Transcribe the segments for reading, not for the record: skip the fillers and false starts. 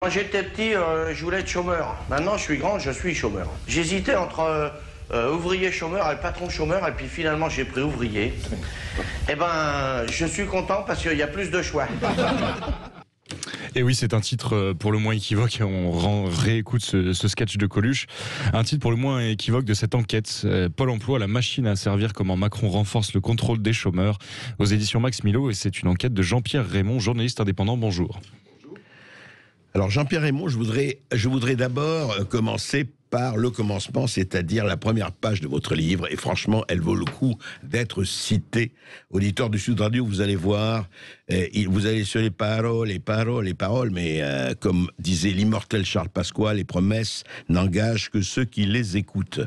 Quand j'étais petit, je voulais être chômeur. Maintenant, je suis grand, je suis chômeur. J'hésitais entre ouvrier chômeur et patron chômeur, et puis finalement, j'ai pris ouvrier. Eh ben, je suis content parce qu'il y a plus de choix. Et oui, c'est un titre pour le moins équivoque. On réécoute ce sketch de Coluche. Un titre pour le moins équivoque de cette enquête. Pôle emploi, la machine à servir, comment Macron renforce le contrôle des chômeurs, aux éditions Max Milo. Et c'est une enquête de Jean-Pierre Raymond, journaliste indépendant. Bonjour. Alors Jean-Pierre Raymond, je voudrais d'abord commencer par le commencement, c'est-à-dire la première page de votre livre, et franchement, elle vaut le coup d'être citée. Auditeur du Sud Radio, vous allez voir, vous allez sur les paroles, mais comme disait l'immortel Charles Pasqua, les promesses n'engagent que ceux qui les écoutent.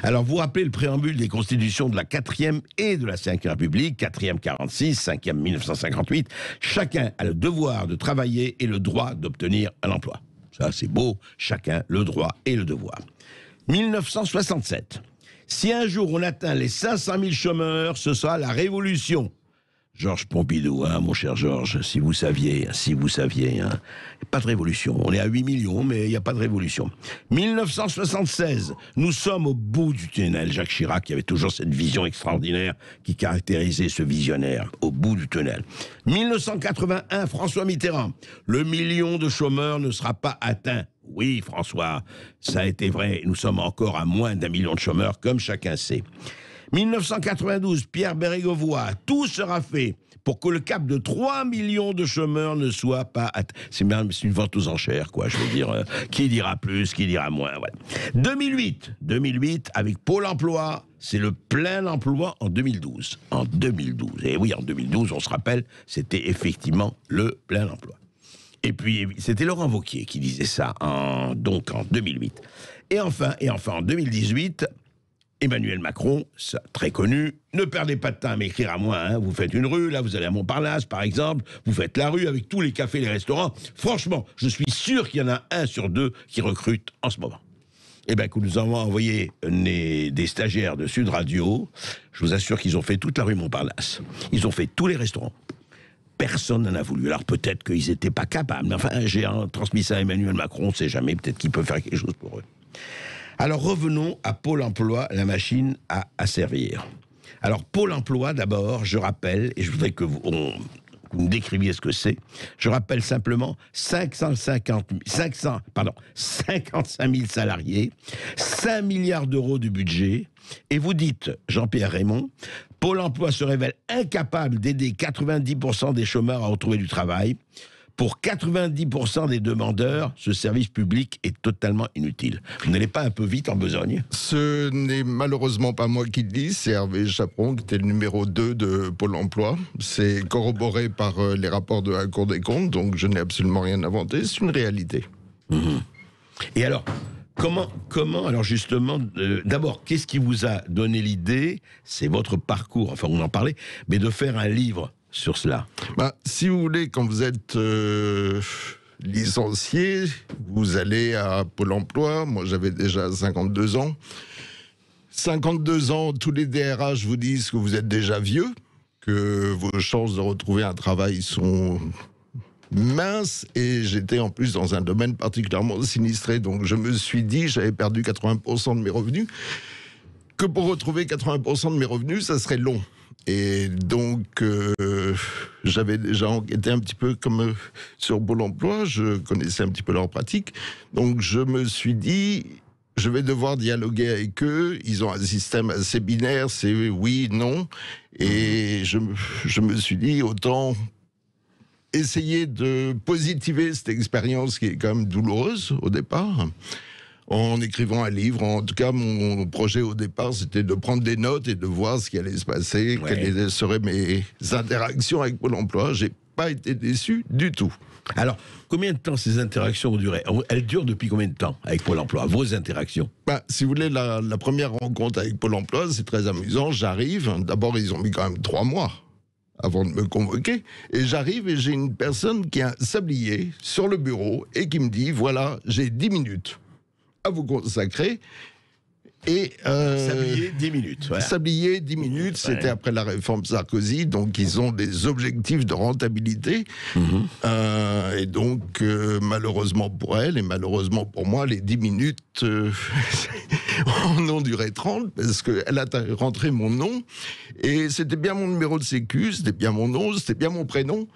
Alors, vous rappelez le préambule des constitutions de la 4e et de la 5e République, 4e 46, 5e 1958, chacun a le devoir de travailler et le droit d'obtenir un emploi. Ça, c'est beau, chacun le droit et le devoir. 1967. Si un jour on atteint les 500 000 chômeurs, ce sera la révolution. Georges Pompidou, hein, mon cher Georges, si vous saviez, hein, pas de révolution. On est à 8 millions, mais il n'y a pas de révolution. 1976, nous sommes au bout du tunnel. Jacques Chirac, qui avait toujours cette vision extraordinaire qui caractérisait ce visionnaire, au bout du tunnel. 1981, François Mitterrand, le million de chômeurs ne sera pas atteint. Oui, François, ça a été vrai. Nous sommes encore à moins d'1 million de chômeurs, comme chacun sait. 1992, Pierre Bérégovoy, tout sera fait pour que le cap de 3 millions de chômeurs ne soit pas atteint. C'est une vente aux enchères, quoi. Je veux dire, qui dira plus, qui dira moins. Voilà. 2008, avec Pôle emploi, c'est le plein emploi en 2012. En 2012. Et oui, en 2012, on se rappelle, c'était effectivement le plein emploi. Et puis, c'était Laurent Wauquiez qui disait ça, donc en 2008. Et enfin, en 2018... Emmanuel Macron, ça, très connu, ne perdez pas de temps à m'écrire à moi, hein. Vous faites une rue, là vous allez à Montparnasse par exemple, vous faites la rue avec tous les cafés et les restaurants. Franchement, je suis sûr qu'il y en a 1 sur 2 qui recrute en ce moment. Eh bien, que nous avons envoyé des stagiaires de Sud Radio, je vous assure qu'ils ont fait toute la rue Montparnasse. Ils ont fait tous les restaurants. Personne n'en a voulu. Alors peut-être qu'ils n'étaient pas capables, mais enfin, j'ai transmis ça à Emmanuel Macron, on ne sait jamais, peut-être qu'il peut faire quelque chose pour eux. Alors revenons à Pôle emploi, la machine à servir. Alors Pôle emploi, d'abord, je rappelle, et je voudrais que vous me décriviez ce que c'est, je rappelle simplement 55 000 salariés, 5 milliards d'euros de budget, et vous dites, Jean-Pierre Raymond, Pôle emploi se révèle incapable d'aider 90% des chômeurs à retrouver du travail. Pour 90% des demandeurs, ce service public est totalement inutile. Vous n'allez pas un peu vite en besogne? Ce n'est malheureusement pas moi qui le dis, c'est Hervé Chaperon, qui était le numéro 2 de Pôle emploi. C'est corroboré par les rapports de la Cour des comptes, donc je n'ai absolument rien inventé, c'est une réalité. Mmh. Et alors, comment alors justement, d'abord, qu'est-ce qui vous a donné l'idée, c'est votre parcours, enfin on en parlait, mais de faire un livre sur cela? Si vous voulez, quand vous êtes licencié, vous allez à Pôle emploi. Moi, j'avais déjà 52 ans. 52 ans, tous les DRH vous disent que vous êtes déjà vieux, que vos chances de retrouver un travail sont minces, et j'étais en plus dans un domaine particulièrement sinistré. Donc je me suis dit, j'avais perdu 80% de mes revenus, que pour retrouver 80% de mes revenus, ça serait long. Et donc, j'avais déjà enquêté un petit peu comme sur Pôle emploi, je connaissais un petit peu leur pratique. Donc, je me suis dit, je vais devoir dialoguer avec eux. Ils ont un système assez binaire, c'est oui, non. Et je me suis dit, autant essayer de positiver cette expérience qui est quand même douloureuse au départ, en écrivant un livre. En tout cas, mon projet au départ, c'était de prendre des notes et de voir ce qui allait se passer, quelles seraient mes interactions avec Pôle emploi. J'ai pas été déçu du tout. Alors, combien de temps ces interactions ont duré? Elles durent depuis combien de temps avec Pôle emploi, vos interactions? Si vous voulez, la première rencontre avec Pôle emploi, c'est très amusant. J'arrive, d'abord, ils ont mis quand même 3 mois avant de me convoquer, et j'arrive et j'ai une personne qui a un sablier sur le bureau et qui me dit, voilà, j'ai 10 minutes à vous consacrer, Et Sablier, 10 minutes. Voilà. Sablier, 10 minutes, c'était après la réforme Sarkozy, donc ils ont des objectifs de rentabilité. Et donc, malheureusement pour elle et malheureusement pour moi, les 10 minutes en ont duré 30 parce qu'elle a rentré mon nom et c'était bien mon numéro de sécu, c'était bien mon nom, c'était bien mon prénom.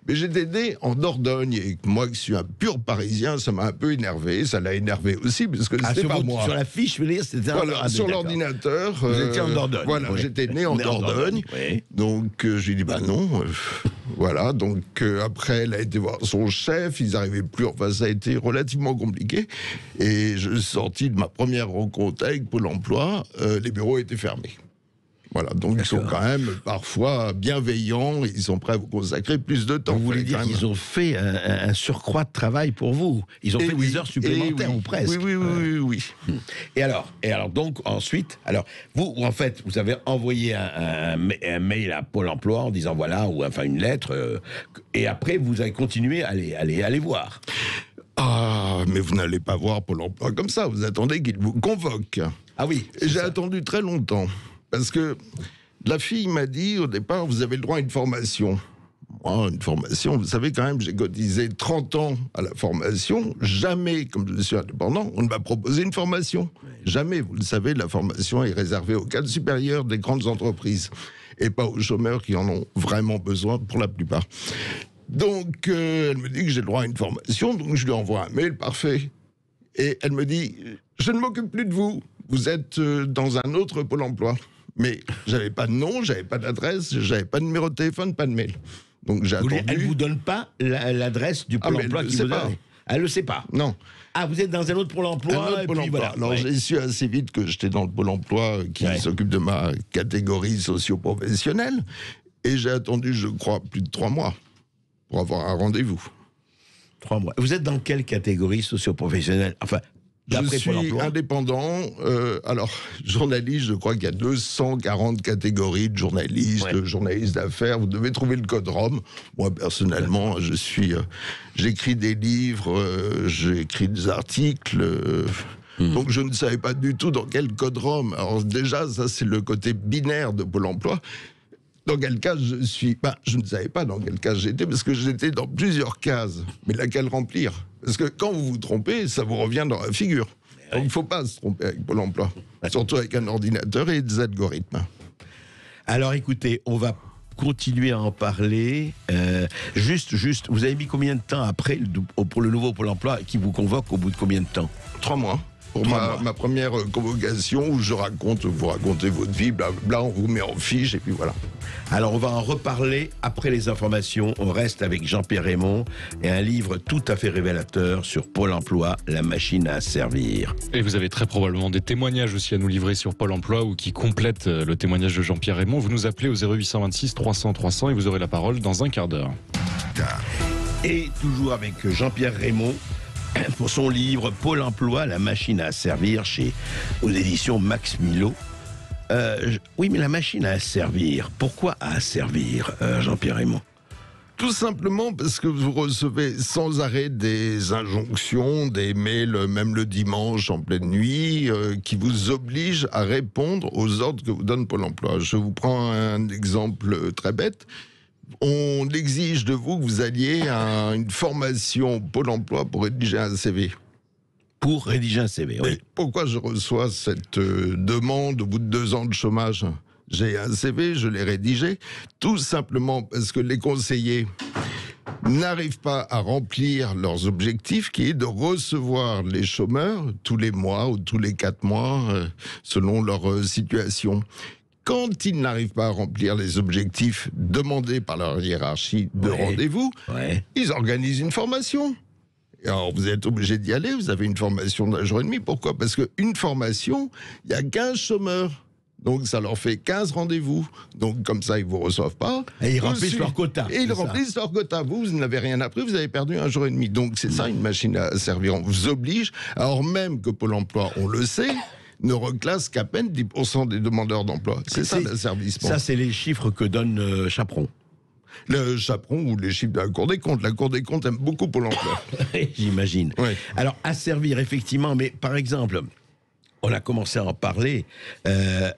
Mais j'étais né en Dordogne et moi qui suis un pur Parisien, ça m'a un peu énervé, ça l'a énervé aussi parce que c'était pas moi. Sur la fiche, je veux dire, c'était Voilà, sur l'ordinateur. Vous étiez en Dordogne. Voilà, j'étais né en Dordogne. Oui. Donc, je lui ai dit, bah non. Voilà, donc après, elle a été voir son chef, ils n'arrivaient plus. Enfin, ça a été relativement compliqué. Et je suis sorti de ma première rencontre avec Pôle emploi, les bureaux étaient fermés. Voilà, donc ils sont quand même parfois bienveillants, ils sont prêts à vous consacrer plus de temps. Vous voulez dire qu'ils ont fait un surcroît de travail pour vous? Ils ont fait des heures supplémentaires ou presque? Oui. Et alors, donc, ensuite, vous, en fait, vous avez envoyé un mail à Pôle emploi en disant voilà, ou enfin une lettre, et après, vous avez continué à aller voir. Ah, mais vous n'allez pas voir Pôle emploi comme ça, vous attendez qu'il vous convoque. Ah oui. Et j'ai attendu très longtemps. Parce que la fille m'a dit, au départ, vous avez le droit à une formation. Moi, une formation, vous savez quand même, j'ai cotisé 30 ans à la formation. Jamais, comme je suis indépendant, on ne m'a proposé une formation. Jamais, vous le savez, la formation est réservée au cadre supérieur des grandes entreprises. Et pas aux chômeurs qui en ont vraiment besoin pour la plupart. Donc, elle me dit que j'ai le droit à une formation, donc je lui envoie un mail, parfait. Et elle me dit, je ne m'occupe plus de vous, vous êtes dans un autre Pôle emploi. Mais j'avais pas de nom, j'avais pas d'adresse, j'avais pas de numéro de téléphone, pas de mail. Donc j'ai attendu. Elle vous donne pas l'adresse du Pôle emploi qui vous a... Elle le sait pas. Non. Ah, vous êtes dans un autre Pôle emploi. Voilà. Alors j'ai su assez vite que j'étais dans le Pôle emploi qui s'occupe de ma catégorie socio-professionnelle. Et j'ai attendu, je crois, plus de 3 mois pour avoir un rendez-vous. 3 mois. Vous êtes dans quelle catégorie socio-professionnelle? Enfin, je suis indépendant. Alors, journaliste, je crois qu'il y a 240 catégories de journalistes, journalistes d'affaires. Vous devez trouver le code ROM. Moi, personnellement, j'écris des livres, j'écris des articles. Donc, je ne savais pas du tout dans quel code ROM. Alors, déjà, ça, c'est le côté binaire de Pôle emploi. Dans quel cas je suis... je ne savais pas dans quel cas j'étais, parce que j'étais dans plusieurs cases. Mais laquelle remplir? Parce que quand vous vous trompez, ça vous revient dans la figure. Donc il ne faut pas se tromper avec Pôle emploi. Surtout avec un ordinateur et des algorithmes. Alors écoutez, on va continuer à en parler. Juste, vous avez mis combien de temps après pour le nouveau Pôle emploi qui vous convoque au bout de combien de temps? 3 mois. Pour ma première convocation où vous racontez votre vie, blablabla, on vous met en fiche et puis voilà. Alors on va en reparler après les informations. On reste avec Jean-Pierre Raymond et un livre tout à fait révélateur sur Pôle emploi, la machine à servir. Et vous avez très probablement des témoignages aussi à nous livrer sur Pôle emploi ou qui complètent le témoignage de Jean-Pierre Raymond. Vous nous appelez au 0826 300 300 et vous aurez la parole dans un quart d'heure. Et toujours avec Jean-Pierre Raymond pour son livre Pôle emploi, la machine à servir aux éditions Max Milo. Oui, mais la machine à servir, pourquoi à servir, Jean-Pierre Raymond? Tout simplement parce que vous recevez sans arrêt des injonctions, des mails, même le dimanche en pleine nuit, qui vous obligent à répondre aux ordres que vous donne Pôle emploi. Je vous prends un exemple très bête. On exige de vous que vous alliez à une formation Pôle emploi pour rédiger un CV. Pour rédiger un CV, oui. Et pourquoi je reçois cette demande au bout de 2 ans de chômage? J'ai un CV, je l'ai rédigé, tout simplement parce que les conseillers n'arrivent pas à remplir leurs objectifs, qui est de recevoir les chômeurs tous les mois ou tous les 4 mois, selon leur situation. Quand ils n'arrivent pas à remplir les objectifs demandés par leur hiérarchie de rendez-vous, ils organisent une formation. Et alors, vous êtes obligé d'y aller, vous avez une formation d'1 jour et demi. Pourquoi? Parce qu'une formation, il y a 15 chômeurs. Donc, ça leur fait 15 rendez-vous. Donc, comme ça, ils ne vous reçoivent pas. Et ils remplissent leur quota. Et ils remplissent leur quota. Vous n'avez rien appris, vous avez perdu 1 jour et demi. Donc, c'est ça, une machine à servir. On vous oblige, alors même que Pôle emploi, on le sait, ne reclasse qu'à peine 10% des demandeurs d'emploi. C'est ça l'asservissement. Ça, c'est les chiffres que donne Chaperon. Le Chaperon ou les chiffres de la Cour des comptes. La Cour des comptes aime beaucoup Pôle emploi. J'imagine. Ouais. Alors, à servir, effectivement, mais par exemple, on a commencé à en parler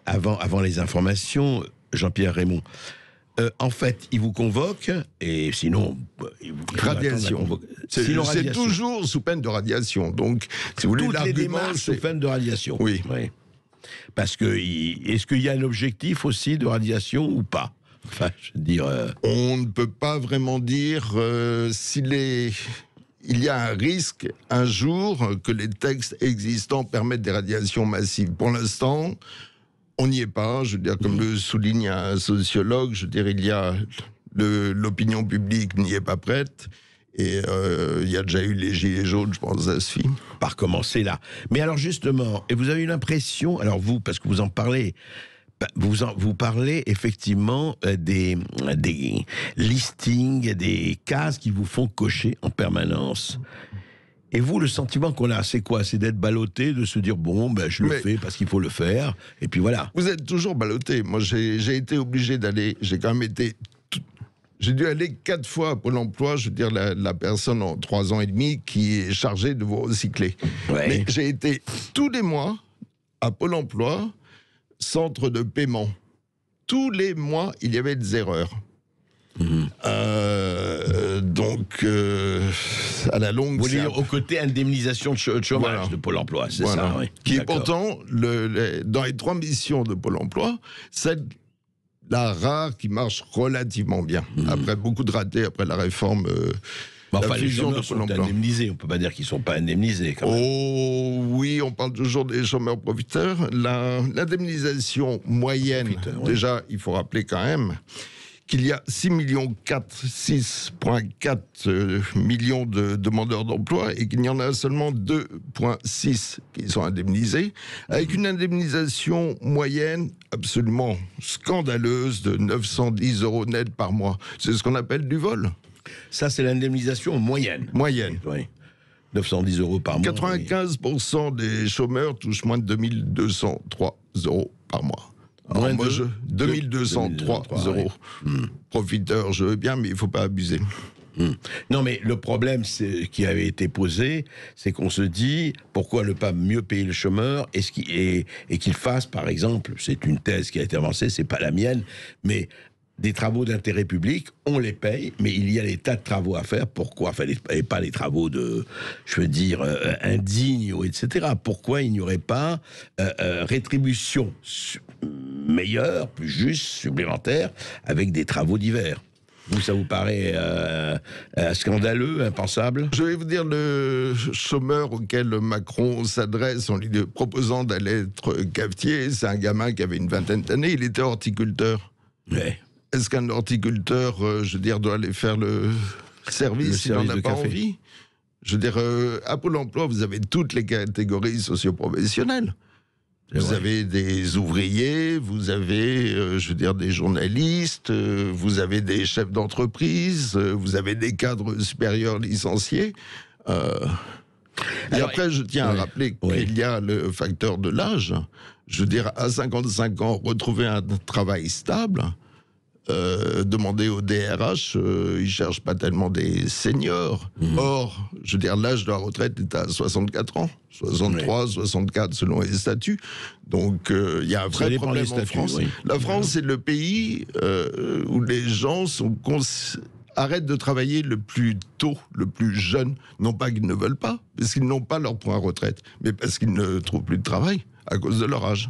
avant les informations, Jean-Pierre Raymond. En fait, il vous convoque, et sinon... Radiation. C'est toujours sous peine de radiation. Donc, si vous voulez, toutes les l'argument, démarches sous peine de radiation. Oui. Parce que, est-ce qu'il y a un objectif aussi de radiation ou pas? Enfin, je veux dire... On ne peut pas vraiment dire il y a un risque un jour que les textes existants permettent des radiations massives. Pour l'instant, on n'y est pas. Je veux dire, comme le souligne un sociologue, je veux dire, l'opinion publique n'y est pas prête. Et il y a déjà eu les gilets jaunes, je pense, ça suffit. Par commencer là. Mais alors justement, et vous avez eu l'impression, alors vous, parce que vous en parlez, vous parlez effectivement des listings, des cases qui vous font cocher en permanence. Et vous, le sentiment qu'on a, c'est quoi? C'est d'être ballotté, de se dire, bon, ben, je le fais parce qu'il faut le faire, et puis voilà. Vous êtes toujours ballotté. Moi, j'ai été obligé d'aller, j'ai quand même été... J'ai dû aller 4 fois à Pôle emploi, je veux dire, la personne en 3 ans et demi qui est chargée de vous recycler. Ouais. Mais j'ai été tous les mois à Pôle emploi, centre de paiement. Tous les mois, il y avait des erreurs. Donc, à la longue... Vous voulez dire au côté indemnisation de chômage de Pôle emploi, c'est ça, oui. Qui est pourtant, dans les 3 missions de Pôle emploi, celle la rare qui marche relativement bien. Après beaucoup de ratés, après la réforme... enfin, les chômeurs sont indemnisés, on ne peut pas dire qu'ils ne sont pas indemnisés. Quand même. Oh oui, on parle toujours des chômeurs profiteurs. L'indemnisation moyenne, déjà, il faut rappeler quand même qu'il y a 6,4 millions de demandeurs d'emploi et qu'il n'y en a seulement 2,6 qui sont indemnisés, avec une indemnisation moyenne absolument scandaleuse de 910 € net par mois. C'est ce qu'on appelle du vol. Ça, c'est l'indemnisation moyenne. Moyenne. Oui. 910 € par mois. 95% des chômeurs touchent moins de 2203 € par mois. Alors moi, 2203 €. Profiteur, je veux bien, mais il ne faut pas abuser. Non, mais le problème qui avait été posé, c'est qu'on se dit, pourquoi ne pas mieux payer le chômeur et qu'il fasse, par exemple, c'est une thèse qui a été avancée, c'est pas la mienne, mais des travaux d'intérêt public, on les paye, mais il y a des tas de travaux à faire. Pourquoi? Enfin, et pas les travaux je veux dire, indignes, etc. Pourquoi il n'y aurait pas rétribution meilleure, plus juste, supplémentaire, avec des travaux divers? Vous, ça vous paraît scandaleux, impensable? Je vais vous dire, le chômeur auquel Macron s'adresse en lui proposant d'aller être cafetier, c'est un gamin qui avait une vingtaine d'années, il était horticulteur. Ouais. Est-ce qu'un horticulteur, je veux dire, doit aller faire le service s'il n'en a pas envie? Je veux dire, à Pôle emploi, vous avez toutes les catégories socio-professionnelles. Vous avez des ouvriers, vous avez, je veux dire, des journalistes, vous avez des chefs d'entreprise, vous avez des cadres supérieurs licenciés. Et après, je tiens à rappeler qu'il y a le facteur de l'âge. Je veux dire, à 55 ans, retrouver un travail stable... demander au DRH, ils cherchent pas tellement des seniors. Or, je veux dire, l'âge de la retraite est à 64 ans, 63, 64 selon les statuts. Donc, il y a un vrai problème en France. La France est le pays où les gens arrêtent de travailler le plus tôt, le plus jeune. Non pas qu'ils ne veulent pas, parce qu'ils n'ont pas leur point retraite, mais parce qu'ils ne trouvent plus de travail à cause de leur âge.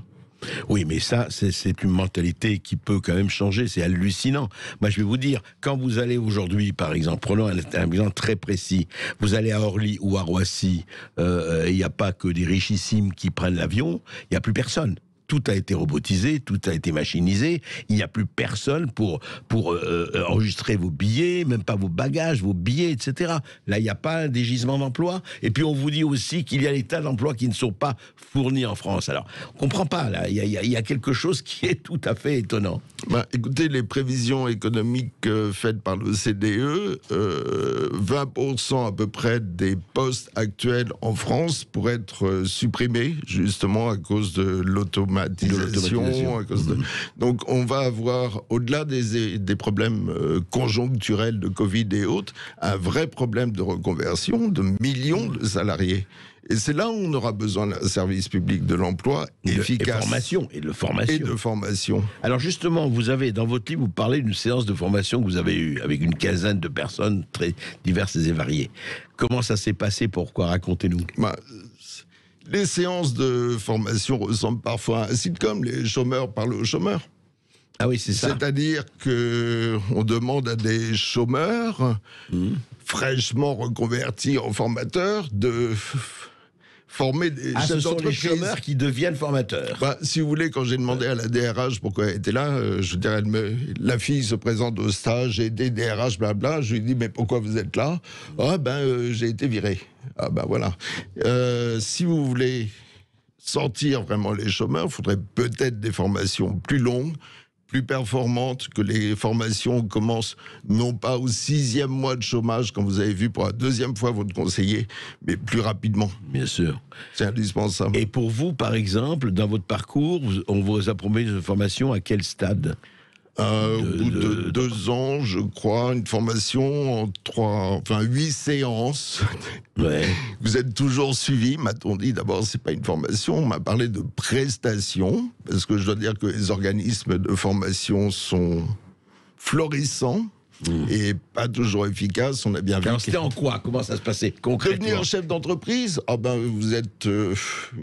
Oui, mais ça, c'est une mentalité qui peut quand même changer, c'est hallucinant. Moi, je vais vous dire, quand vous allez aujourd'hui, par exemple, prenons un exemple très précis, vous allez à Orly ou à Roissy, il n'y a pas que des richissimes qui prennent l'avion, il n'y a plus personne. Tout a été robotisé, tout a été machinisé. Il n'y a plus personne pour enregistrer vos billets, même pas vos bagages, vos billets, etc. Là, il n'y a pas des gisements d'emploi. Et puis, on vous dit aussi qu'il y a des tas d'emplois qui ne sont pas fournis en France. Alors, on ne comprend pas, là. Il y a quelque chose qui est tout à fait étonnant. Écoutez, les prévisions économiques faites par l'OCDE, 20% à peu près des postes actuels en France pourraient être supprimés, justement, à cause de l'automatisation l'automatisation. À cause de... Donc on va avoir, au-delà des problèmes conjoncturels de Covid et autres, un vrai problème de reconversion de millions de salariés. Et c'est là où on aura besoin d'un service public de l'emploi efficace. Et de formation. Alors justement, vous avez, dans votre livre, vous parlez d'une séance de formation que vous avez eue avec une quinzaine de personnes très diverses et variées. Comment ça s'est passé? Pourquoi? Racontez-nous. Les séances de formation ressemblent parfois à un sitcom. Les chômeurs parlent aux chômeurs. Ah oui, c'est ça. C'est-à-dire qu'on demande à des chômeurs fraîchement reconvertis en formateurs de former des chefs d'entreprise. Ce sont les chômeurs qui deviennent formateurs. Si vous voulez, quand j'ai demandé à la DRH pourquoi elle était là, je dirais, la fille se présente au stage, j'ai été DRH, blabla. Je lui dis, mais pourquoi vous êtes là? J'ai été viré. Voilà. Si vous voulez sortir vraiment les chômeurs, il faudrait peut-être des formations plus longues, plus performantes, que les formations commencent non pas au 6e mois de chômage, quand vous avez vu pour la 2e fois votre conseiller, mais plus rapidement. Bien sûr. C'est indispensable. Et pour vous, par exemple, dans votre parcours, on vous a promis une formation à quel stade? Au bout de 2 ans, je crois, une formation en 8 séances. Ouais. Vous êtes toujours suivi, m'a-t-on dit. D'abord, c'est pas une formation, on m'a parlé de prestations, parce que je dois dire que les organismes de formation sont florissants. Et pas toujours efficace, on a bien vu. Alors c'était en quoi? Comment ça se passait concrètement? Devenir chef d'entreprise, vous êtes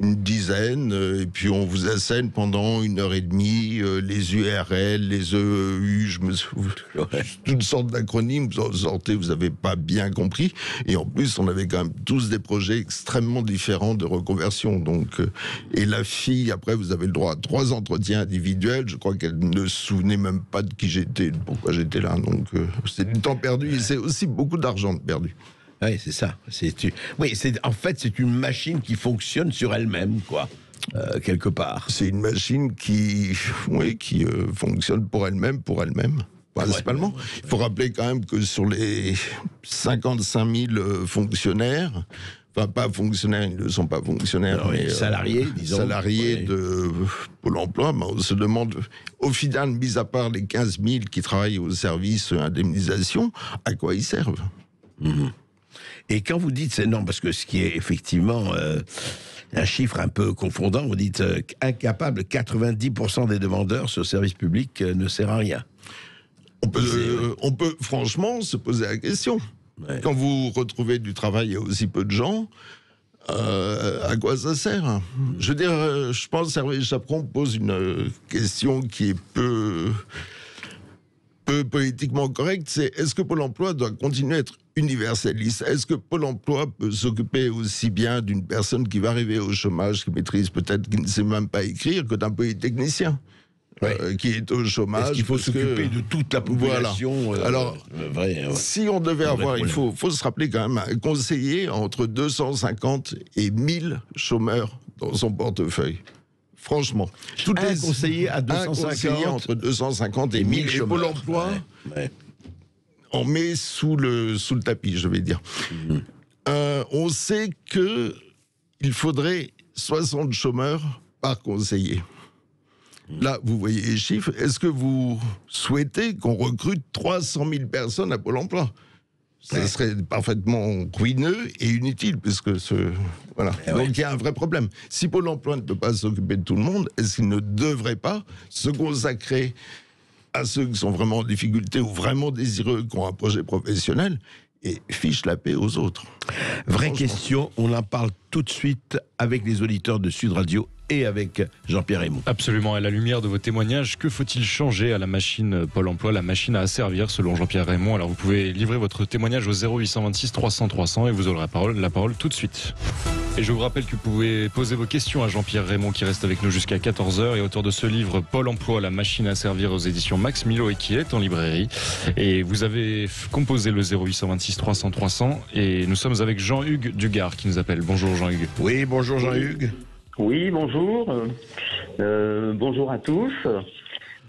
une dizaine, et puis on vous assène pendant 1h30 les URL, les EEU, toutes sortes d'acronymes, vous en sortez, vous n'avez pas bien compris. Et en plus, on avait quand même tous des projets extrêmement différents de reconversion. Donc, et la fille, après, vous avez le droit à 3 entretiens individuels. Je crois qu'elle ne se souvenait même pas de qui j'étais, de pourquoi j'étais là. Donc, c'est du temps perdu et c'est aussi beaucoup d'argent perdu. Oui, c'est ça. En fait, c'est une machine qui fonctionne sur elle-même, quoi, quelque part. C'est une machine qui fonctionne pour elle-même, principalement. Il faut rappeler quand même que sur les 55 000 fonctionnaires, pas fonctionnaires, ils ne sont pas fonctionnaires, mais salariés, disons. Salariés de Pôle emploi, on se demande, au final, mis à part les 15 000 qui travaillent au service indemnisation, à quoi ils servent. Et quand vous dites, c'est non, parce que ce qui est effectivement un chiffre un peu confondant, vous dites incapable, 90% des demandeurs sur le service public ne sert à rien. On peut franchement se poser la question. Ouais. Quand vous retrouvez du travail à aussi peu de gens, à quoi ça sert? Je veux dire, je pense que Hervé Chaperon pose une question qui est peu politiquement correcte, c'est est-ce que Pôle emploi doit continuer à être universaliste? Est-ce que Pôle emploi peut s'occuper aussi bien d'une personne qui va arriver au chômage, qui maîtrise peut-être, qui ne sait même pas écrire, que d'un polytechnicien qui est au chômage? Est-ce qu'il faut s'occuper de toute la population? Voilà. Alors, si on devait avoir, il faut se rappeler quand même, un conseiller entre 250 et 1000 chômeurs dans son portefeuille. Franchement. Un conseiller à 250, un conseiller entre 250 et 1000 chômeurs. Pôle emploi, on met sous le tapis, je vais dire. On sait qu'il faudrait 60 chômeurs par conseiller. Là, vous voyez les chiffres. Est-ce que vous souhaitez qu'on recrute 300 000 personnes à Pôle emploi? Ça serait parfaitement ruineux et inutile, puisque voilà. Donc il y a un vrai problème. Si Pôle emploi ne peut pas s'occuper de tout le monde, est-ce qu'il ne devrait pas se consacrer à ceux qui sont vraiment en difficulté ou vraiment désireux, qui ont un projet professionnel, et fiche la paix aux autres? Vraie question, on en parle tout de suite avec les auditeurs de Sud Radio et avec Jean-Pierre Raymond. Absolument, à la lumière de vos témoignages, que faut-il changer à la machine Pôle emploi, la machine à asservir selon Jean-Pierre Raymond? Alors vous pouvez livrer votre témoignage au 0826 300 300 et vous aurez la parole tout de suite. Et je vous rappelle que vous pouvez poser vos questions à Jean-Pierre Raymond qui reste avec nous jusqu'à 14h et auteur de ce livre Pôle emploi, la machine à servir aux éditions Max Milo et qui est en librairie. Et vous avez composé le 0826 300 300 et nous sommes avec Jean-Hugues Dugard qui nous appelle. Bonjour Jean-Hugues. Oui, bonjour Jean-Hugues. Oui, bonjour. Bonjour à tous.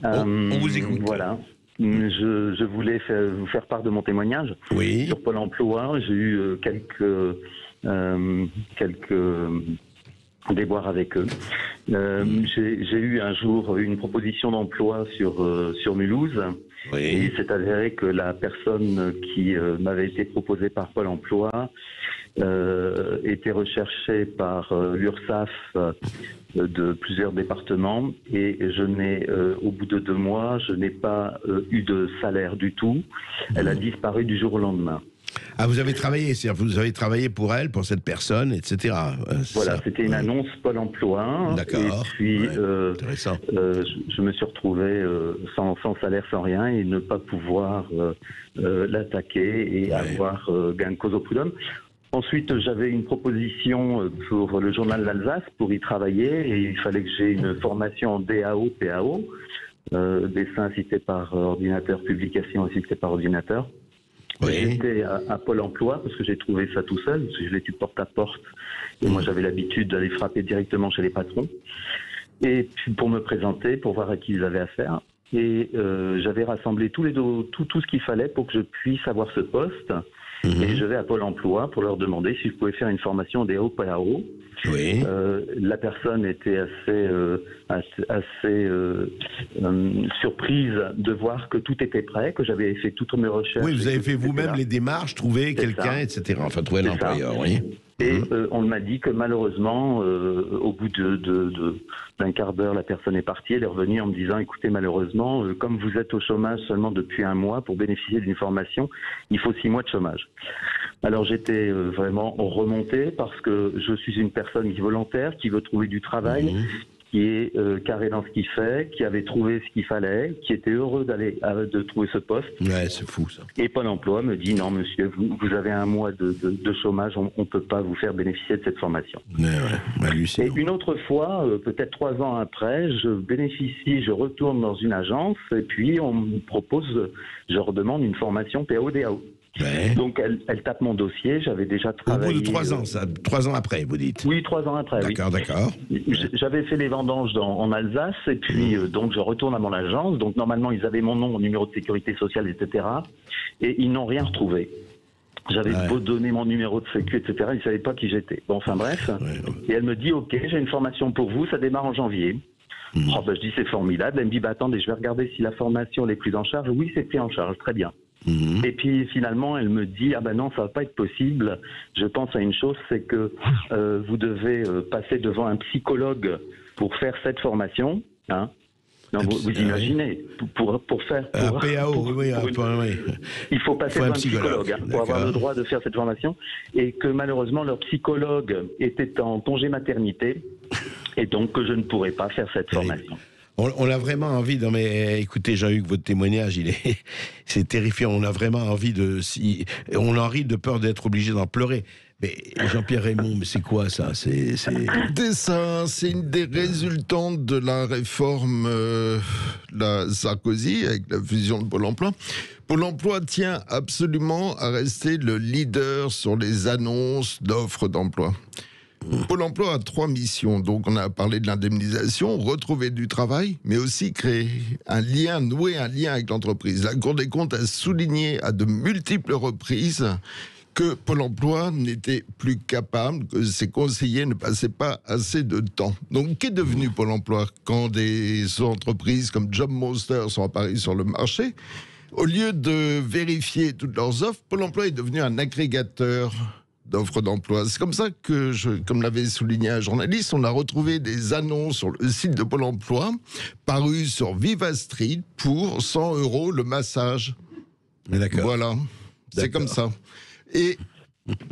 On vous écoute. Voilà. Je voulais vous faire part de mon témoignage sur Pôle emploi. J'ai eu quelques boires avec eux. J'ai eu un jour une proposition d'emploi sur Mulhouse. Oui. Et il s'est avéré que la personne qui m'avait été proposée par Pôle emploi était recherchée par l'URSSAF de plusieurs départements et je n'ai, au bout de 2 mois, je n'ai pas eu de salaire du tout. Elle a disparu du jour au lendemain. Ah, vous avez travaillé, c'est-à-dire vous avez travaillé pour elle, pour cette personne, etc. Voilà, c'était une annonce Pôle emploi. D'accord. Et puis, intéressant. je me suis retrouvé sans salaire, sans rien, et ne pas pouvoir l'attaquer et avoir gain de cause au prud'homme. Ensuite, j'avais une proposition pour le journal d'Alsace pour y travailler, et il fallait que j'ai une formation en DAO, PAO, dessin assisté par ordinateur, publication assistée par ordinateur. Oui. J'étais à Pôle emploi parce que j'ai trouvé ça tout seul, parce que je l'ai fait porte à porte. Et moi, j'avais l'habitude d'aller frapper directement chez les patrons. Et puis pour me présenter, pour voir à qui ils avaient affaire. Et j'avais rassemblé tout ce qu'il fallait pour que je puisse avoir ce poste. Et je vais à Pôle emploi pour leur demander si je pouvais faire une formation des PAO. Oui. La personne était assez surprise de voir que tout était prêt, que j'avais fait toutes mes recherches. Oui, vous avez fait vous-même les démarches, trouver quelqu'un, etc. Enfin, trouver l'employeur, oui. Et on m'a dit que malheureusement, au bout d'un quart d'heure, la personne est partie. Elle est revenue en me disant, écoutez, malheureusement, comme vous êtes au chômage seulement depuis 1 mois, pour bénéficier d'une formation, il faut 6 mois de chômage. Alors j'étais vraiment remonté parce que je suis une personne qui est volontaire, qui veut trouver du travail, qui est carré dans ce qu'il fait, qui avait trouvé ce qu'il fallait, qui était heureux de trouver ce poste. Ouais, c'est fou ça. Et Pôle emploi me dit non monsieur, vous avez 1 mois de chômage, on ne peut pas vous faire bénéficier de cette formation. Et une autre fois, peut-être 3 ans après, je retourne dans une agence et puis on me propose, je redemande une formation PAO-DAO. Ouais. Donc elle tape mon dossier, j'avais déjà travaillé... Au bout de 3 ans, ça, 3 ans après, vous dites? Oui, 3 ans après, d'accord, oui. D'accord. J'avais fait les vendanges en Alsace, et puis donc je retourne à mon agence, donc normalement ils avaient mon nom, mon numéro de sécurité sociale, etc. Et ils n'ont rien retrouvé. J'avais beau donner mon numéro de sécu, etc., ils ne savaient pas qui j'étais. Bon, enfin bref, et elle me dit, ok, j'ai une formation pour vous, ça démarre en janvier. Oh, ben, je dis, c'est formidable. Elle me dit, bah, attendez, je vais regarder si la formation est prise en charge. Oui, c'est pris en charge, très bien. Et puis finalement, elle me dit, ah ben non, ça va pas être possible. Je pense à une chose, c'est que vous devez passer devant un psychologue pour faire cette formation. Hein. Non, vous imaginez, pour faire... il faut passer devant un psychologue pour avoir le droit de faire cette formation. Et que malheureusement, leur psychologue était en congé maternité. Et donc que je ne pourrais pas faire cette formation. On a vraiment envie, mais écoutez Jean-Hugues, votre témoignage, c'est terrifiant. On a vraiment envie on en rit de peur d'être obligé d'en pleurer. Mais Jean-Pierre Raymond, mais c'est quoi ça? C'est une des résultantes de la réforme la Sarkozy avec la fusion de Pôle emploi. Pôle emploi tient absolument à rester le leader sur les annonces d'offres d'emploi. Pôle emploi a 3 missions, donc on a parlé de l'indemnisation, retrouver du travail, mais aussi nouer un lien avec l'entreprise. La Cour des comptes a souligné à de multiples reprises que Pôle emploi n'était plus capable, que ses conseillers ne passaient pas assez de temps. Donc qu'est devenu Pôle emploi quand des entreprises comme JobMonster sont apparues sur le marché? Au lieu de vérifier toutes leurs offres, Pôle emploi est devenu un agrégateur d'offres d'emploi. C'est comme ça que, comme l'avait souligné un journaliste, on a retrouvé des annonces sur le site de Pôle emploi, parues sur Viva Street pour 100 € le massage. D'accord. Voilà, c'est comme ça. Et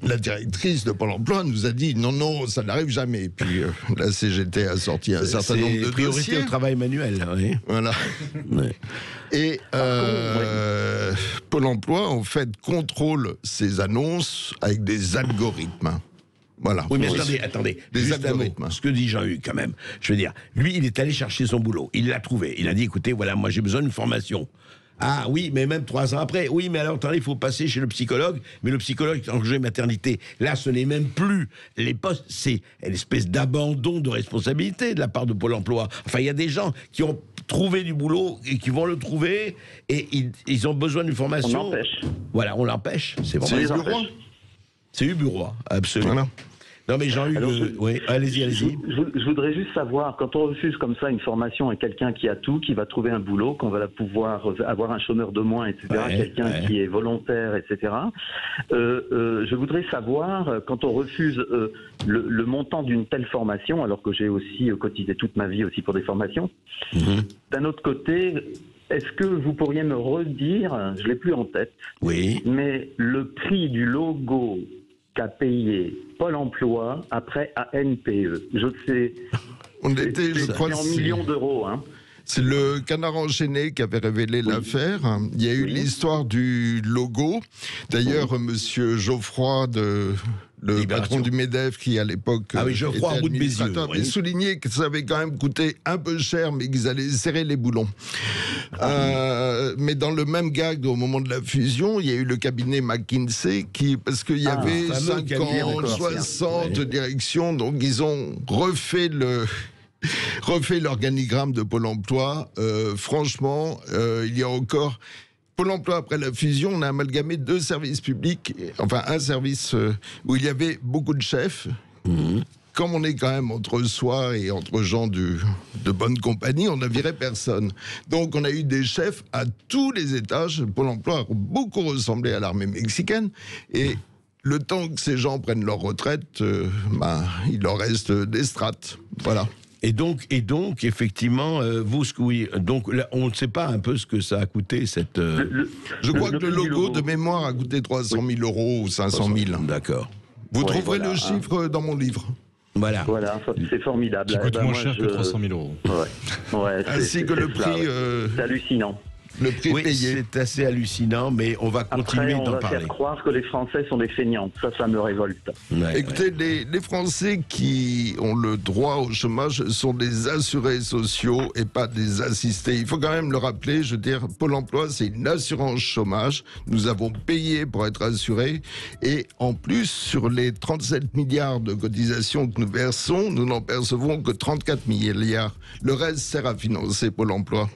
la directrice de Pôle emploi nous a dit non, ça n'arrive jamais. Et puis la CGT a sorti un certain nombre de priorité dossiers. au travail manuel. Oui. Voilà. Et Pôle emploi, en fait, contrôle ces annonces avec des algorithmes. Voilà. Oui, mais attendez. Des algorithmes. Ce que dit Jean-Hugues, quand même. Je veux dire, lui, il est allé chercher son boulot. Il l'a trouvé. Il a dit, écoutez, voilà, moi, j'ai besoin d'une formation. Ah oui, mais même 3 ans après. Oui, mais alors, attendez, il faut passer chez le psychologue. Mais le psychologue est en congé maternité. Là, ce n'est même plus les postes. C'est une espèce d'abandon de responsabilité de la part de Pôle emploi. Enfin, il y a des gens qui ont trouvé du boulot et qui vont le trouver et ils ont besoin d'une formation. On l'empêche. Voilà, on l'empêche. C'est vraiment Uburois. C'est Uburois, absolument. Voilà. Non mais Jean-Hugues, oui, allez-y. Je voudrais juste savoir, quand on refuse comme ça une formation à quelqu'un qui a tout, qui va trouver un boulot, qu'on va pouvoir avoir un chômeur de moins, etc., quelqu'un qui est volontaire, etc., je voudrais savoir, quand on refuse le montant d'une telle formation, alors que j'ai aussi cotisé toute ma vie aussi pour des formations, d'un autre côté, est-ce que vous pourriez me redire, je ne l'ai plus en tête, mais le prix du logo qu'a payé Pôle emploi après ANPE? Je sais. Je crois en millions d'euros. Hein. C'est le Canard enchaîné qui avait révélé l'affaire. Il y a eu l'histoire du logo. D'ailleurs, monsieur Geoffroy, le patron du MEDEF, qui à l'époque Geoffroy Roux de Bézieux, avait souligné que ça avait quand même coûté un peu cher, mais qu'ils allaient serrer les boulons. Mais dans le même gag, au moment de la fusion, il y a eu le cabinet McKinsey, parce qu'il y avait 50, 60 directions, donc ils ont refait l'organigramme de Pôle emploi. Franchement, il y a encore... Pôle emploi, après la fusion, on a amalgamé 2 services publics, enfin un service où il y avait beaucoup de chefs. Comme on est quand même entre soi et entre gens de bonne compagnie, on n'a viré personne. Donc on a eu des chefs à tous les étages. Pôle emploi a beaucoup ressemblé à l'armée mexicaine. Et le temps que ces gens prennent leur retraite, il leur reste des strates. Voilà. Et donc, effectivement, donc là, on ne sait pas un peu ce que ça a coûté cette. Je crois que le logo de mémoire a coûté 300 000 euros ou 500 000. D'accord. Vous trouverez le chiffre dans mon livre. Voilà, c'est formidable. Qui coûte moins cher que 300 000 euros. Ainsi que le prix. C'est hallucinant. Le prix payé. C'est assez hallucinant, mais on va continuer d'en parler. On va faire croire que les Français sont des feignants. Ça me révolte. Écoutez, les Français qui ont le droit au chômage sont des assurés sociaux et pas des assistés. Il faut quand même le rappeler. Je veux dire, Pôle emploi, c'est une assurance chômage. Nous avons payé pour être assurés. Et en plus, sur les 37 milliards de cotisations que nous versons, nous n'en percevons que 34 milliards. Le reste sert à financer Pôle emploi.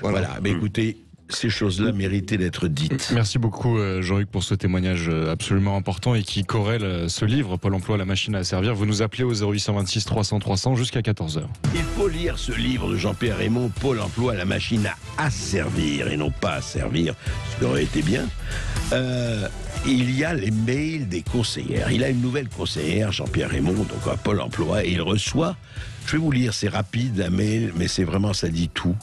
Voilà, mais écoutez, ces choses-là méritaient d'être dites. Merci beaucoup Jean-Hugues pour ce témoignage absolument important et qui corrèle ce livre, Pôle emploi, la machine à servir. Vous nous appelez au 0826 300 300 jusqu'à 14h. Il faut lire ce livre de Jean-Pierre Raymond, Pôle emploi, la machine à servir et non pas à servir, ce qui aurait été bien. Il y a les mails des conseillères. Il a une nouvelle conseillère, Jean-Pierre Raymond, donc à Pôle emploi, et il reçoit, je vais vous lire, c'est rapide, un mail, mais c'est vraiment, ça dit tout.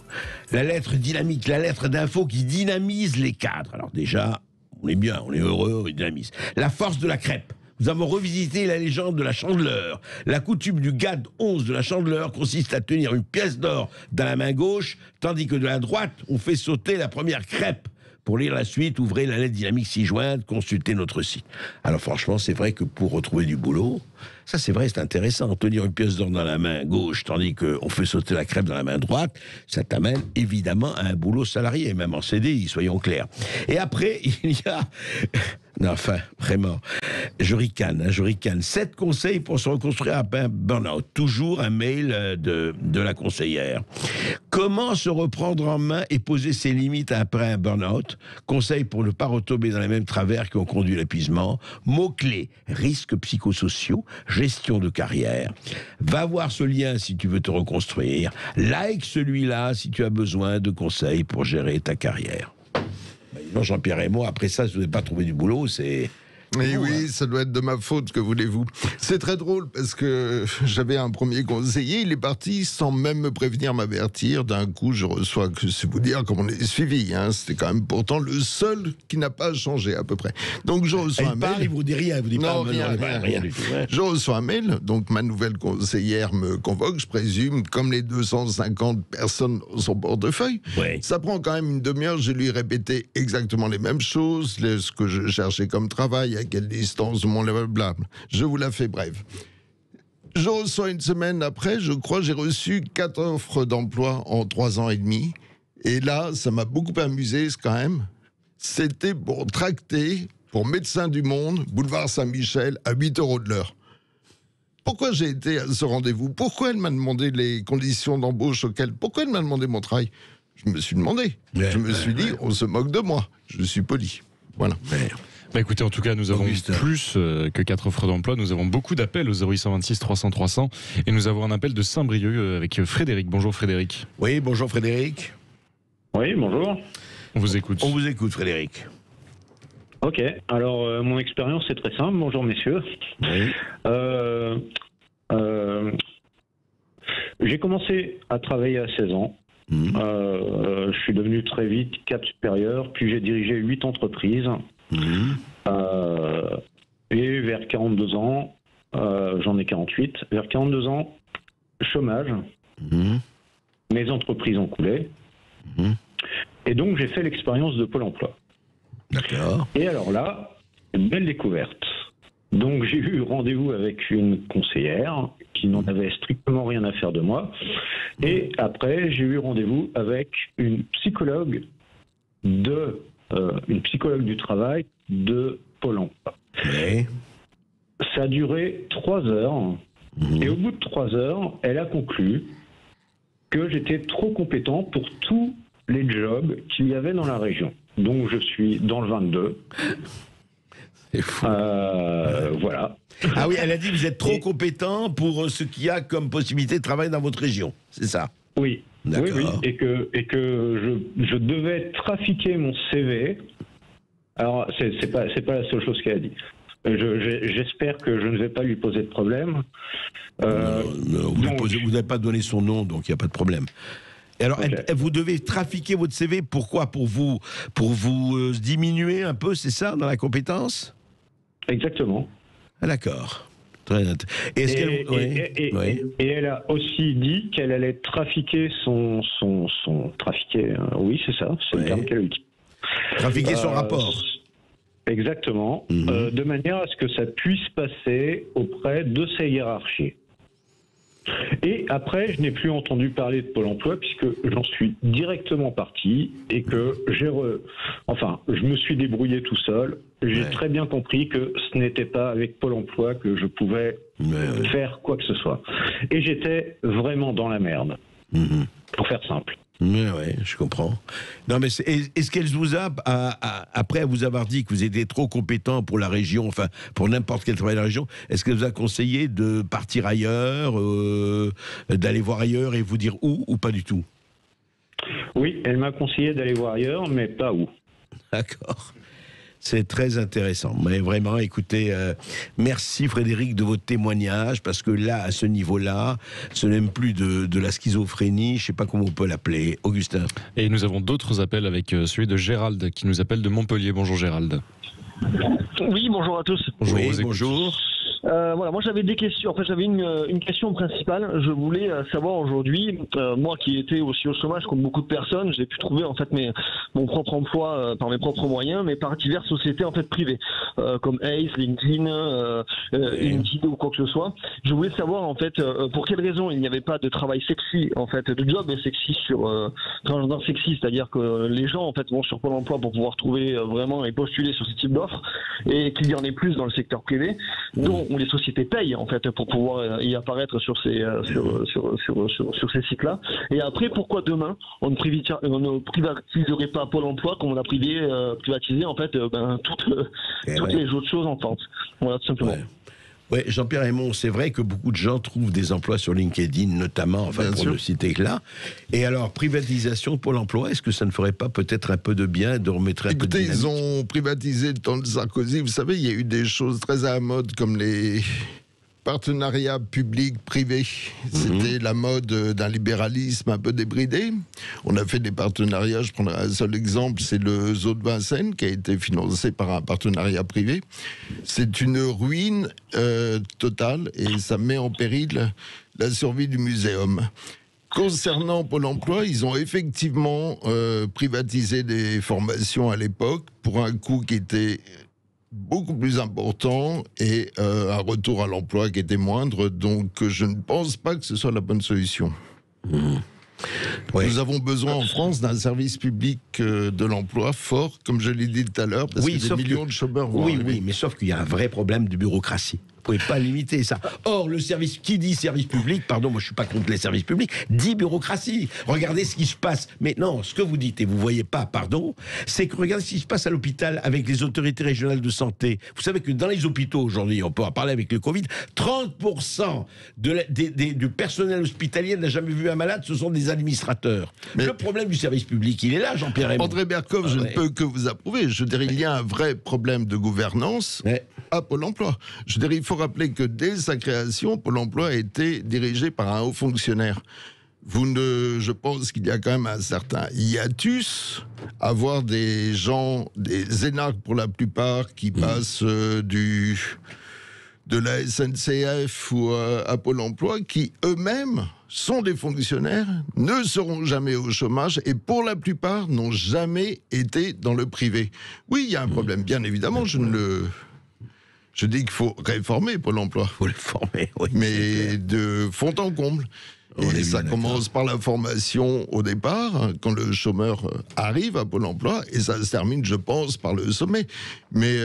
La lettre dynamique, la lettre d'info qui dynamise les cadres. Alors déjà, on est bien, on est heureux, on dynamise. La force de la crêpe. Nous avons revisité la légende de la Chandeleur. La coutume du GAD 11 de la Chandeleur consiste à tenir une pièce d'or dans la main gauche, tandis que de la droite, on fait sauter la première crêpe. Pour lire la suite, ouvrez la lettre dynamique ci-jointe, consultez notre site. Alors franchement, c'est vrai que pour retrouver du boulot, ça c'est vrai, c'est intéressant. Tenir une pièce d'or dans la main gauche, tandis qu'on fait sauter la crêpe dans la main droite, ça t'amène évidemment à un boulot salarié, même en CDI, soyons clairs. Et après, il y a... Non, enfin, vraiment, je ricane. 7 conseils pour se reconstruire après un burn-out. Toujours un mail de la conseillère. Comment se reprendre en main et poser ses limites après un burn-out? Conseils pour ne pas retomber dans les mêmes travers qui ont conduit à l'épuisement. Mots-clés, risques psychosociaux, gestion de carrière. Va voir ce lien si tu veux te reconstruire. Like celui-là si tu as besoin de conseils pour gérer ta carrière. Non, Jean-Pierre et moi, après ça, si vous n'avez pas trouvé du boulot, c'est... Et oui, ça doit être de ma faute, que voulez-vous. C'est très drôle parce que j'avais un premier conseiller, il est parti sans même me prévenir, m'avertir. D'un coup, je reçois, que c'est vous dire comment on est suivi. Hein. C'était quand même pourtant le seul qui n'a pas changé à peu près. Donc je reçois un mail. Il vous dit rien, vous dit non, pas, rien du tout. Ouais. Je reçois un mail, donc ma nouvelle conseillère me convoque, je présume, comme les 250 personnes dans son portefeuille. Ouais. Ça prend quand même une demi-heure, je lui ai répété exactement les mêmes choses, ce que je cherchais comme travail, à quelle distance, mon blablabla. Je vous la fais brève. Je reçois une semaine après, je crois, j'ai reçu 4 offres d'emploi en 3 ans et demi. Et là, ça m'a beaucoup amusé quand même. C'était pour tracter, pour Médecins du Monde, boulevard Saint-Michel, à 8 € de l'heure. Pourquoi j'ai été à ce rendez-vous? Pourquoi elle m'a demandé les conditions d'embauche auxquelles... Pourquoi elle m'a demandé mon travail? Je me suis demandé. Je me suis dit, on se moque de moi. Je suis poli. Voilà. Bah écoutez, en tout cas, nous avons plus que 4 offres d'emploi. Nous avons beaucoup d'appels au 0826 300 300 et nous avons un appel de Saint-Brieuc avec Frédéric. Bonjour Frédéric. Oui, bonjour Frédéric. Oui, bonjour. On vous écoute. On vous écoute Frédéric. Ok, alors mon expérience c'est très simple. Bonjour messieurs. Oui. J'ai commencé à travailler à 16 ans. Je suis devenu très vite cadre supérieur, puis j'ai dirigé 8 entreprises. Et vers 42 ans, j'en ai 48, vers 42 ans, chômage, mes entreprises ont coulé, et donc j'ai fait l'expérience de Pôle emploi. D'accord. Et alors là, une belle découverte. Donc j'ai eu rendez-vous avec une conseillère qui n'en avait strictement rien à faire de moi, et après j'ai eu rendez-vous avec une psychologue du travail de Pôle emploi. Oui. Ça a duré 3 heures, et au bout de 3 heures, elle a conclu que j'étais trop compétent pour tous les jobs qu'il y avait dans la région. Donc je suis dans le 22. C'est fou. Voilà. Ah oui, elle a dit que vous êtes trop compétent pour ce qu'il y a comme possibilité de travail dans votre région, c'est ça? Oui. D'accord. Oui, et que je devais trafiquer mon CV. Alors, c'est pas la seule chose qu'elle a dit. J'espère que je ne vais pas lui poser de problème. Vous n'avez pas donné son nom, donc il n'y a pas de problème. Et alors, Okay. vous devez trafiquer votre CV, pourquoi? Pour vous diminuer un peu, c'est ça, dans la compétence? Exactement. Ah, d'accord. Très intéressant. Est-ce qu'elle... Et elle a aussi dit qu'elle allait trafiquer trafiquer, oui, c'est ça, c'est le terme qu'elle a utilisé. Trafiquer son rapport. Exactement, de manière à ce que ça puisse passer auprès de sa hiérarchie. Et après, je n'ai plus entendu parler de Pôle emploi puisque j'en suis directement parti et que je me suis débrouillé tout seul. J'ai très bien compris que ce n'était pas avec Pôle emploi que je pouvais faire quoi que ce soit. Et j'étais vraiment dans la merde, pour faire simple. Oui, je comprends. Non, mais est-ce qu'elle vous a, après vous avoir dit que vous étiez trop compétent pour la région, enfin pour n'importe quel travail de la région, est-ce qu'elle vous a conseillé de partir ailleurs, d'aller voir ailleurs et vous dire où ou pas du tout? Oui, elle m'a conseillé d'aller voir ailleurs, mais pas où. D'accord. C'est très intéressant. Mais vraiment, écoutez, merci Frédéric de votre témoignage, parce que là, à ce niveau-là, ce n'est même plus de la schizophrénie, je ne sais pas comment on peut l'appeler. Augustin. Et nous avons d'autres appels avec celui de Gérald qui nous appelle de Montpellier. Bonjour Gérald. Oui, bonjour à tous. Bonjour. Oui, bonjour. Voilà, moi j'avais des questions. En fait, j'avais une question principale. Je voulais savoir aujourd'hui, moi qui étais aussi au chômage comme beaucoup de personnes, j'ai pu trouver en fait mon propre emploi par mes propres moyens, mais par diverses sociétés en fait privées, comme Ace, LinkedIn, Indeed ou quoi que ce soit. Je voulais savoir en fait pour quelles raisons il n'y avait pas de travail sexy, en fait, de job sexy dans sexy, c'est-à-dire que les gens en fait vont sur Pôle emploi pour pouvoir trouver vraiment et postuler sur ce type d'offres, et qu'il y en ait plus dans le secteur privé, dont les sociétés payent en fait pour pouvoir y apparaître sur ces sites-là. Et après, pourquoi demain on ne privatiserait pas Pôle emploi comme on a privatisé en fait toutes les autres choses en France. Voilà, tout simplement. Oui, Jean-Pierre Raymond, c'est vrai que beaucoup de gens trouvent des emplois sur LinkedIn, notamment, enfin, pour ne citer que là. Et alors, privatisation de Pôle emploi, est-ce que ça ne ferait pas peut-être un peu de bien de remettre un peu de dynamique? Ils ont privatisé le temps de Sarkozy. Vous savez, il y a eu des choses très à la mode, comme les partenariat public-privé. C'était la mode d'un libéralisme un peu débridé. On a fait des partenariats, je prendrai un seul exemple, c'est le Zoo de Vincennes qui a été financé par un partenariat privé. C'est une ruine totale et ça met en péril la survie du muséum. Concernant Pôle emploi, ils ont effectivement privatisé des formations à l'époque pour un coût qui était beaucoup plus important et un retour à l'emploi qui était moindre. Donc je ne pense pas que ce soit la bonne solution. Nous avons besoin en France d'un service public de l'emploi fort, comme je l'ai dit tout à l'heure, parce que des millions de chômeurs vont arriver. Oui, mais sauf qu'il y a un vrai problème de bureaucratie. pouvez pas limiter ça. Or, le service, qui dit service public, pardon, moi je suis pas contre les services publics, dit bureaucratie. Regardez ce qui se passe. Mais non, ce que vous dites, et vous voyez pas, pardon, c'est que regardez ce qui se passe à l'hôpital avec les autorités régionales de santé. Vous savez que dans les hôpitaux aujourd'hui, on peut en parler avec le Covid, 30% du personnel hospitalier n'a jamais vu un malade, ce sont des administrateurs. Mais le problème du service public, il est là, Jean-Pierre Raymond. André Berkoff, je ne peux que vous approuver. Je dirais, il y a un vrai problème de gouvernance à Pôle emploi. Je dirais, il faut rappeler que dès sa création, Pôle emploi a été dirigé par un haut fonctionnaire. Je pense qu'il y a quand même un certain hiatus à voir des gens, des énarques pour la plupart, qui passent de la SNCF ou à Pôle emploi, qui eux-mêmes sont des fonctionnaires, ne seront jamais au chômage et pour la plupart n'ont jamais été dans le privé. Oui, il y a un problème, bien évidemment, je dis qu'il faut réformer Pôle emploi. Il faut le former, oui. Mais de fond en comble. Et ça commence par la formation au départ, quand le chômeur arrive à Pôle emploi, et ça se termine, je pense, par le sommet. Mais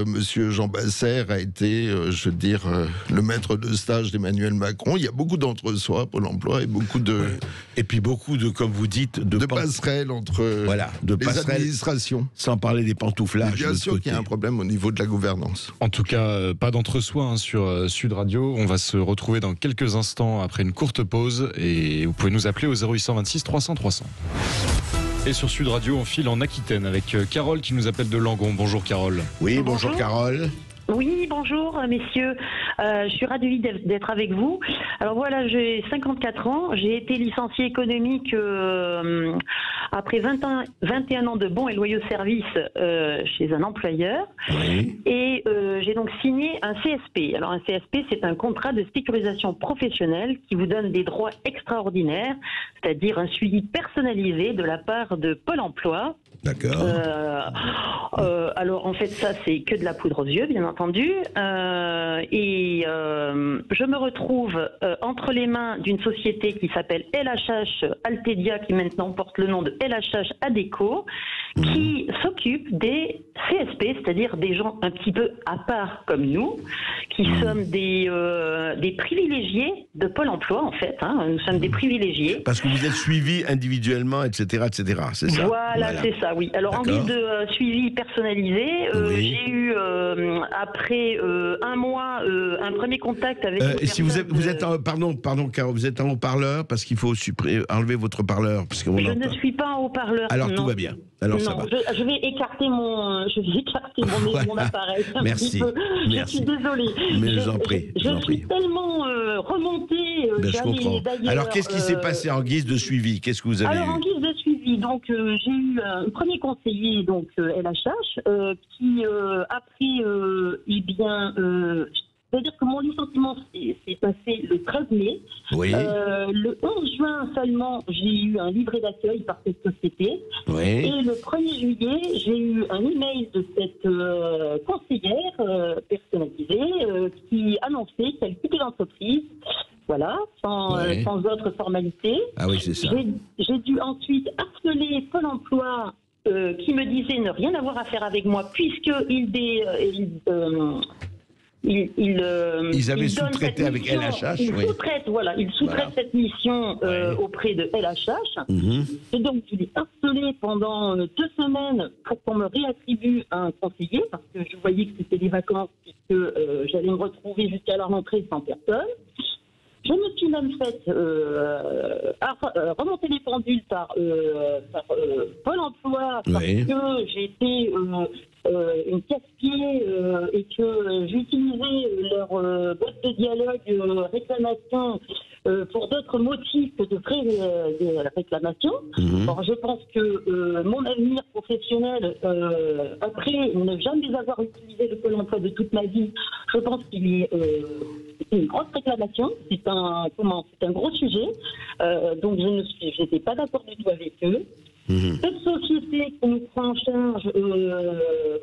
Monsieur Jean Basser a été, je veux dire, le maître de stage d'Emmanuel Macron. Il y a beaucoup d'entre-soi à Pôle emploi et beaucoup de... Et puis beaucoup de, comme vous dites, de passerelles entre les administrations. Sans parler des pantouflages. Bien sûr qu'il y a un problème au niveau de la gouvernance. En tout cas, pas d'entre-soi sur Sud Radio. On va se retrouver dans quelques instants après une courte pause. Et vous pouvez nous appeler au 0826 300 300. Et sur Sud Radio, on file en Aquitaine avec Carole qui nous appelle de Langon. Bonjour Carole. Oui, bonjour Carole. Oui, bonjour messieurs, je suis ravie d'être avec vous. Alors voilà, j'ai 54 ans, j'ai été licenciée économique après 21 ans de bons et loyaux services chez un employeur. Oui. Et j'ai donc signé un CSP. Alors un CSP, c'est un contrat de sécurisation professionnelle qui vous donne des droits extraordinaires, c'est-à-dire un suivi personnalisé de la part de Pôle emploi. D'accord. Alors en fait ça c'est que de la poudre aux yeux bien entendu je me retrouve entre les mains d'une société qui s'appelle LHH Altedia qui maintenant porte le nom de LHH Adéco qui s'occupe des CSP, c'est-à-dire des gens un petit peu à part comme nous qui sommes des privilégiés de Pôle emploi en fait, nous sommes des privilégiés. Parce que vous êtes suivis individuellement etc. c'est ça. Voilà. C'est ça. Oui. Alors en guise de suivi personnalisé, j'ai eu après un mois un premier contact avec. Et si vous êtes pardon Caro, vous êtes en haut-parleur parce qu'il faut enlever votre haut-pareur parce que je ne suis pas en haut-parleur. Alors non. Tout va bien. Alors ça va. Je vais écarter mon appareil. Merci. Je suis désolée. Mais je vous en prie. Je suis tellement remontée. Je comprends. Alors qu'est-ce qui s'est passé en guise de suivi? Qu'est-ce que vous avez eu? Alors en guise de suivi, donc j'ai eu un premier conseiller, donc LHH, qui a pris, c'est-à-dire que mon licenciement s'est passé le 13 mai. Oui. Le 11 juin seulement, j'ai eu un livret d'accueil par cette société. Oui. Et le 1er juillet, j'ai eu un email de cette conseillère personnalisée qui annonçait qu'elle quittait l'entreprise. Voilà, sans autre formalité. Ah oui, c'est ça. J'ai dû ensuite harceler Pôle emploi qui me disait ne rien avoir à faire avec moi puisqu'ils avaient sous-traité avec LHH. Ils sous-traitent cette mission auprès de LHH. Et donc, je l'ai harcelé pendant 2 semaines pour qu'on me réattribue un conseiller parce que je voyais que c'était des vacances et que j'allais me retrouver jusqu'à la rentrée sans personne. Je me suis même fait remonter les pendules par Pôle emploi parce que j'étais une casse-pied et que j'utilisais leur boîte de dialogue réclamation pour d'autres motifs que de frais de réclamation. Alors je pense que mon avenir professionnel, après ne jamais avoir utilisé le Pôle emploi de toute ma vie, je pense qu'il est une grosse réclamation, c'est un gros sujet, donc je n'étais pas d'accord du tout avec eux. Cette société qui nous prend en charge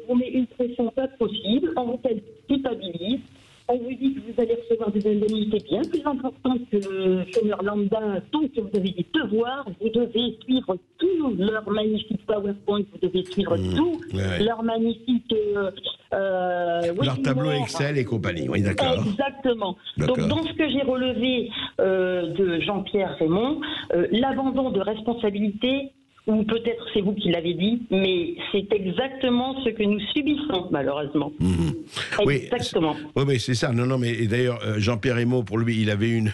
vous met une pression pas possible, on vous culpabilise, On vous dit que vous allez recevoir des indemnités bien plus importantes que le chômeur lambda, donc vous avez des devoirs, vous devez suivre tout leur magnifique PowerPoint, vous devez suivre tout leur magnifique leur tableau Excel et compagnie, oui, d'accord. Exactement. Donc dans ce que j'ai relevé de Jean-Pierre Raymond, l'abandon de responsabilité, ou peut-être c'est vous qui l'avez dit, mais c'est exactement ce que nous subissons, malheureusement. Exactement. Oui, mais c'est ça. Non, mais d'ailleurs, Jean-Pierre Raymond, pour lui, il avait une...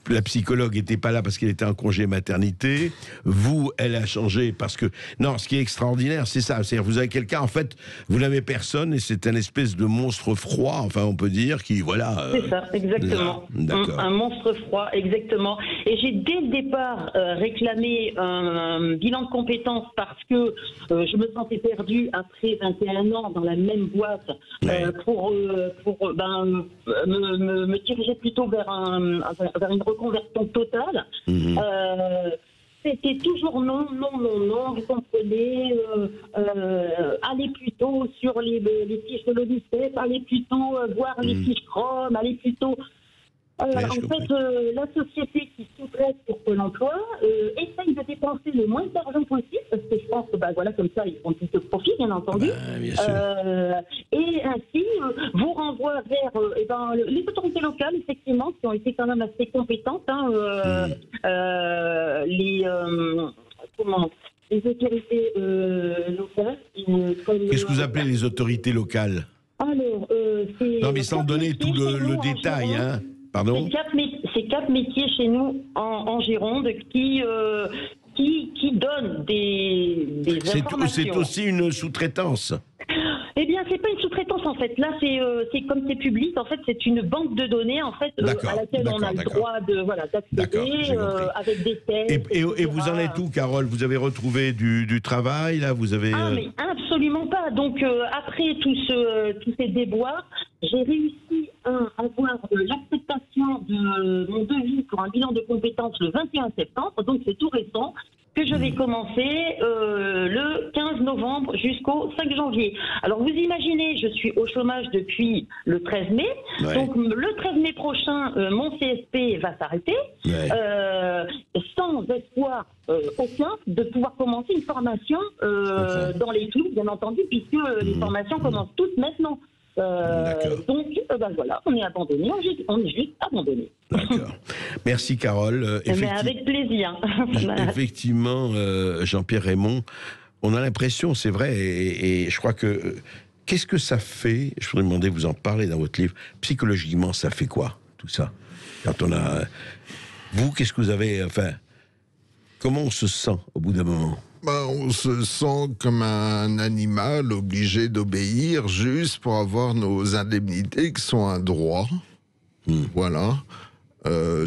La psychologue n'était pas là parce qu'elle était en congé maternité. Vous, elle a changé parce que... Non, ce qui est extraordinaire, c'est ça. C'est-à-dire, vous avez quelqu'un, en fait, vous n'avez personne et c'est un espèce de monstre froid, enfin, on peut dire, qui, voilà... C'est ça, exactement. Un monstre froid, exactement. Et j'ai, dès le départ, réclamé un bilan de compétences parce que je me sentais perdue après 21 ans dans la même boîte pour me diriger plutôt vers une reconversion totale. C'était toujours non, vous comprenez, allez plutôt sur les fiches de l'ONICEF, allez plutôt voir les fiches Chrome, allez plutôt... en fait, la société qui sous-traite pour Pôle emploi essaye de dépenser le moins d'argent possible, parce que je pense que, voilà, comme ça, ils font plus de profit, bien entendu. Bien sûr. Et ainsi, vous renvoie vers les autorités locales, effectivement, qui ont été quand même assez compétentes. Les autorités locales. Qu'est-ce que vous appelez les autorités locales? Alors, non, mais sans donner tout le détail, hein. Pardon? C'est 4 métiers chez nous en Gironde qui donnent des informations. C'est aussi une sous-traitance. Eh bien, c'est pas une sous-traitance en fait. Là, c'est comme c'est public. En fait, c'est une banque de données en fait à laquelle on a le droit d'accéder avec des tests. Et vous en êtes où, Carole? Vous avez retrouvé du travail là? Vous avez mais absolument pas. Donc après tous ces déboires, j'ai réussi à avoir l'acceptation de mon devis pour un bilan de compétences le 21 septembre. Donc c'est tout récent. Que je vais commencer le 15 novembre jusqu'au 5 janvier. Alors vous imaginez, je suis au chômage depuis le 13 mai. Donc le 13 mai prochain, mon CSP va s'arrêter, sans espoir aucun de pouvoir commencer une formation dans les clous, bien entendu, puisque les formations commencent toutes maintenant. Donc, voilà, on est abandonné, on est juste abandonné. D'accord. Merci, Carole. Mais avec plaisir. Effectivement, Jean-Pierre Raymond, on a l'impression, c'est vrai, et je crois que... Qu'est-ce que ça fait? Je voudrais demander, vous en parlez dans votre livre, psychologiquement, ça fait quoi, tout ça? Quand on a... Vous, qu'est-ce que vous avez... Enfin, comment on se sent au bout d'un moment? On se sent comme un animal obligé d'obéir juste pour avoir nos indemnités qui sont un droit. Voilà.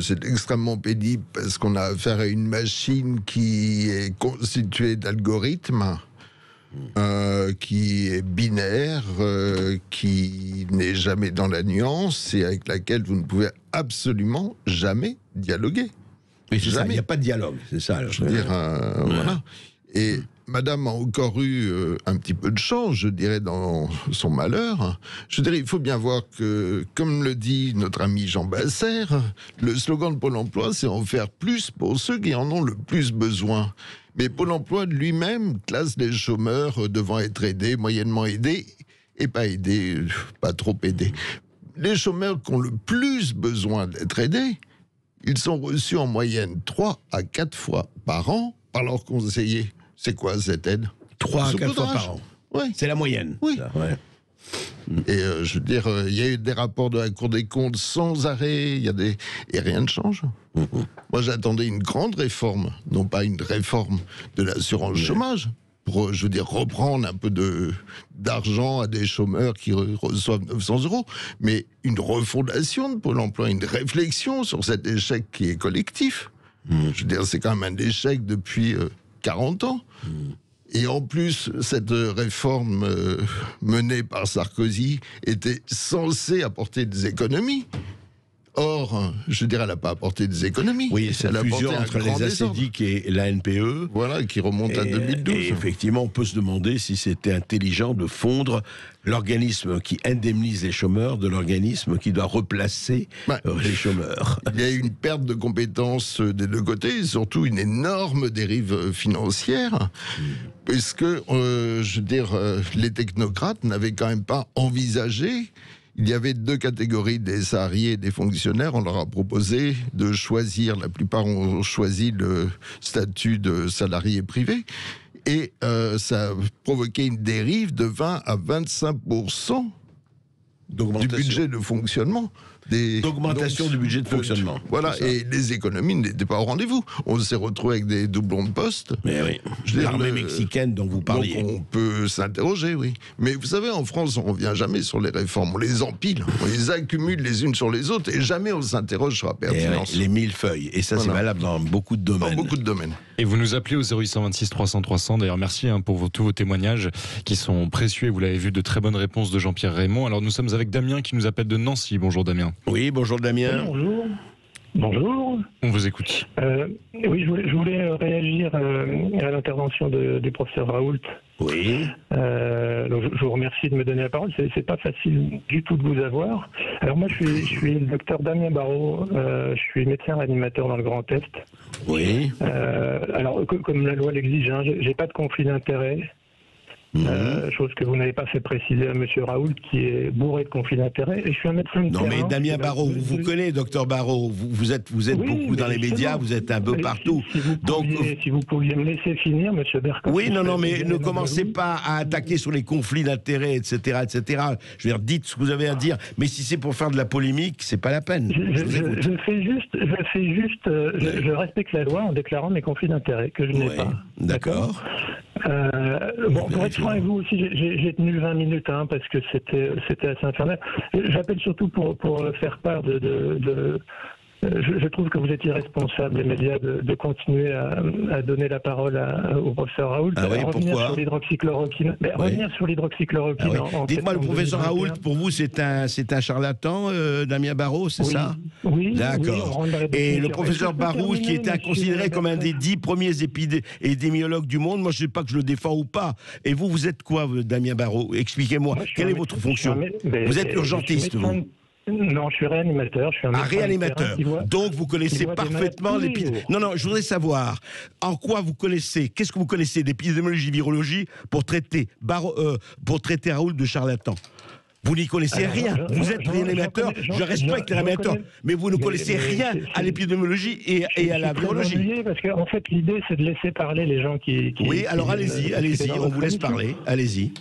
C'est extrêmement pénible parce qu'on a affaire à une machine qui est constituée d'algorithmes, qui est binaire, qui n'est jamais dans la nuance et avec laquelle vous ne pouvez absolument jamais dialoguer. Mais c'est ça, il n'y a pas de dialogue, c'est ça. Alors, je veux dire, voilà. Et madame a encore eu un petit peu de chance, je dirais, dans son malheur. Je dirais, il faut bien voir que, comme le dit notre ami Jean Basser, le slogan de Pôle emploi, c'est en faire plus pour ceux qui en ont le plus besoin. Mais Pôle emploi lui-même classe les chômeurs devant être aidés, moyennement aidés, et pas aidés, pas trop aidés. Les chômeurs qui ont le plus besoin d'être aidés, ils sont reçus en moyenne 3 à 4 fois par an par leurs conseillers. C'est quoi cette aide? 3 à 4 fois par an. Ouais. C'est la moyenne. Oui. Ça, ouais. Et je veux dire, il y a eu des rapports de la Cour des comptes sans arrêt, et rien ne change. Moi, j'attendais une grande réforme, non pas une réforme de l'assurance chômage, pour, je veux dire, reprendre un peu d'argent à des chômeurs qui reçoivent 900 €, mais une refondation de Pôle emploi, une réflexion sur cet échec qui est collectif. Je veux dire, c'est quand même un échec depuis 40 ans. Et en plus, cette réforme menée par Sarkozy était censée apporter des économies. Or, je dirais, elle n'a pas apporté des économies. Oui, cette elle a fusion apporté un entre grand les désordre. ACDIC et la NPE. Voilà, qui remonte à 2012. Et effectivement, on peut se demander si c'était intelligent de fondre l'organisme qui indemnise les chômeurs de l'organisme qui doit replacer les chômeurs. Il y a eu une perte de compétences des deux côtés, et surtout une énorme dérive financière, puisque, je veux dire, les technocrates n'avaient quand même pas envisagé. Il y avait deux catégories, des salariés et des fonctionnaires. On leur a proposé de choisir. La plupart ont choisi le statut de salarié privé. Et ça a provoqué une dérive de 20 à 25% du budget de fonctionnement. D'augmentation du budget de fonctionnement. Voilà, et les économies n'étaient pas au rendez-vous. On s'est retrouvé avec des doublons de postes. Mais oui, l'armée mexicaine dont vous parliez. Donc on peut s'interroger, oui. Mais vous savez, en France, on ne revient jamais sur les réformes. On les empile, on les accumule les unes sur les autres, et jamais on s'interroge sur la pertinence. Les millefeuilles. Et ça, c'est valable dans beaucoup de domaines. Dans beaucoup de domaines. Et vous nous appelez au 0826 300 300. D'ailleurs, merci pour tous vos témoignages qui sont précieux. Vous l'avez vu, de très bonnes réponses de Jean-Pierre Raymond. Alors, nous sommes avec Damien qui nous appelle de Nancy. Bonjour Damien. Oui, bonjour Damien. Bonjour. Bonjour. On vous écoute. Oui, je voulais réagir à l'intervention du professeur Raoult. Oui. Donc je vous remercie de me donner la parole. C'est pas facile du tout de vous avoir. Alors moi, je suis le docteur Damien Barrault. Je suis médecin réanimateur dans le Grand Est. Oui. Alors, comme la loi l'exige, hein, j'ai pas de conflit d'intérêt. Chose que vous n'avez pas fait préciser à M. Raoult, qui est bourré de conflits d'intérêts. Et je suis un médecin de terrain. Non, mais Damien Barrault, vous connaissez, docteur Barrault. Vous êtes oui, beaucoup dans les médias, vous êtes un peu partout. Si vous pouviez me laisser finir, M. Bercoff. Oui, non, mais ne commencez pas à attaquer sur les conflits d'intérêts, etc., etc. Je veux dire, dites ce que vous avez à dire. Mais si c'est pour faire de la polémique, c'est pas la peine. Je respecte la loi en déclarant mes conflits d'intérêts, que je n'ai pas. D'accord. Pour être franc avec vous aussi, j'ai tenu 20 minutes, hein, parce que c'était assez infernal. J'appelle surtout pour faire part je trouve que vous êtes irresponsable, les médias, de continuer à donner la parole au professeur Raoult. Ah oui, revenir sur l'hydroxychloroquine. Revenir sur l'hydroxychloroquine. Dites-moi, le professeur Raoult, pour vous, c'est un charlatan, Damien Barrault, c'est ça? Oui. D'accord. Et le professeur Barrault, qui était considéré comme un des 10 premiers épidémiologues du monde, moi, je ne sais pas que je le défends ou pas. Et vous êtes quoi, Damien Barrault? Expliquez-moi, quelle est votre fonction? Vous êtes urgentiste, vous? Non, je suis réanimateur. Je suis un réanimateur. Donc vous connaissez parfaitement l'épidémie. Non, je voudrais savoir en quoi vous connaissez, qu'est-ce que vous connaissez d'épidémiologie, virologie pour traiter Raoult de charlatan. Vous n'y connaissez rien. Vous êtes réanimateur. Je respecte les réanimateurs, mais vous ne connaissez rien à l'épidémiologie et à la virologie. Parce qu'en fait, l'idée, c'est de laisser parler les gens qui oui, alors allez-y, on vous laisse parler. Allez-y.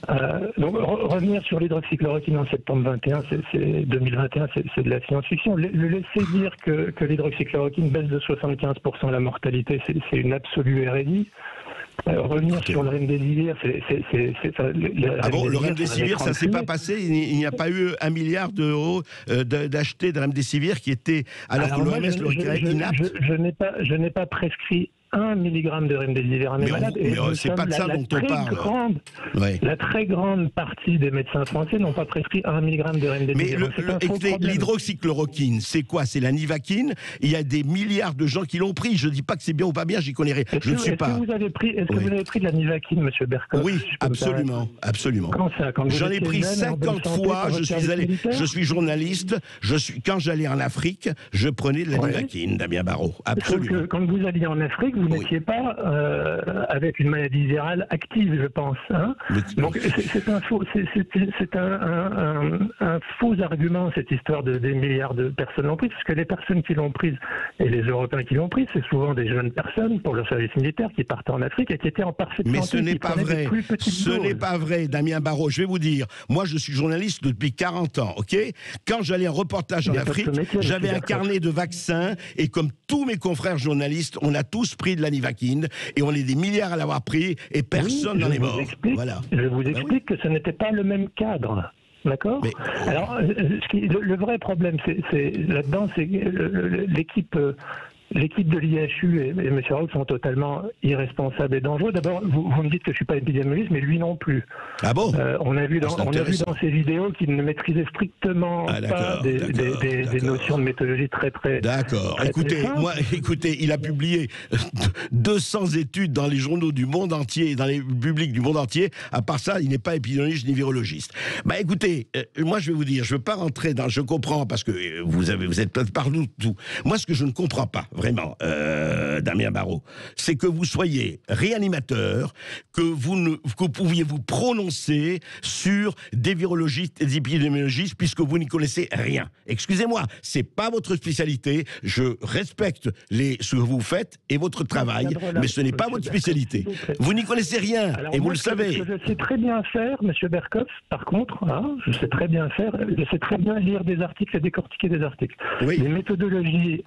Donc, revenir sur l'hydroxychloroquine en septembre 2021, c'est de la science-fiction. Le laisser dire que l'hydroxychloroquine baisse de 75% la mortalité, c'est une absolue hérésie. Revenir sur le remdesivir, le remdesivir, ça s'est pas passé. Il n'y a pas eu 1 milliard d'euros d'acheter de remdesivir qui était alors que l'OMS le requérait inapte. Je n'ai pas prescrit 1 milligramme de remdesivir à mes malades. Mais c'est pas de ça dont on parle. La très grande partie des médecins français n'ont pas prescrit 1 milligramme de remdesivir. Mais l'hydroxychloroquine, c'est quoi? C'est la nivaquine. Il y a des milliards de gens qui l'ont pris. Je dis pas que c'est bien ou pas bien, j'y connais rien. Je ne suis pas. Est-ce que vous avez pris de la nivaquine, monsieur Bercoff? Oui, absolument. Quand ça? J'en ai pris 50 fois. Je suis journaliste. Quand j'allais en Afrique, je prenais de la nivaquine, Damien Barrault. Absolument. Quand vous alliez en Afrique, vous n'étiez pas avec une maladie virale active, je pense. Hein. Donc c'est un faux argument, cette histoire des milliards de personnes l'ont prise, parce que les personnes qui l'ont prise et les Européens qui l'ont prise, c'est souvent des jeunes personnes pour le service militaire qui partaient en Afrique et qui étaient en parfaite santé. Mais ce n'est pas vrai. Ce n'est pas vrai, Damien Barrault. Je vais vous dire, moi je suis journaliste depuis 40 ans, ok? Quand j'allais en reportage en Afrique, j'avais un carnet de vaccins et comme tous mes confrères journalistes, on a tous pris de la nivaquine et on est des milliards à l'avoir pris et personne n'en est mort. Voilà. Je vous explique que ce n'était pas le même cadre. D'accord. Alors, le vrai problème, c'est là-dedans, c'est l'équipe l'équipe de l'IHU et M. Raoult sont totalement irresponsables et dangereux. D'abord, vous me dites que je ne suis pas épidémiologiste, mais lui non plus. Ah bon? On a vu dans ses vidéos qu'il ne maîtrisait strictement pas des notions de méthodologie très D'accord. Écoutez, il a publié 200 études dans les journaux du monde entier, dans les publics du monde entier. À part ça, il n'est pas épidémiologiste ni virologiste. Bah écoutez, moi je vais vous dire, je ne veux pas rentrer dans... Je comprends, parce que vous êtes peut-être partout. Tout. Moi, ce que je ne comprends pas, vraiment, Damien Barraud, c'est que vous soyez réanimateur, que vous pouviez vous prononcer sur des virologistes et des épidémiologistes, puisque vous n'y connaissez rien. Excusez-moi, c'est pas votre spécialité. Je respecte ce que vous faites et votre travail, mais ce n'est pas votre spécialité. Vous n'y connaissez rien, et vous le savez. Ce que je sais très bien faire, M. Berkoff, par contre, je sais très bien lire des articles et décortiquer des articles. Oui. Les méthodologies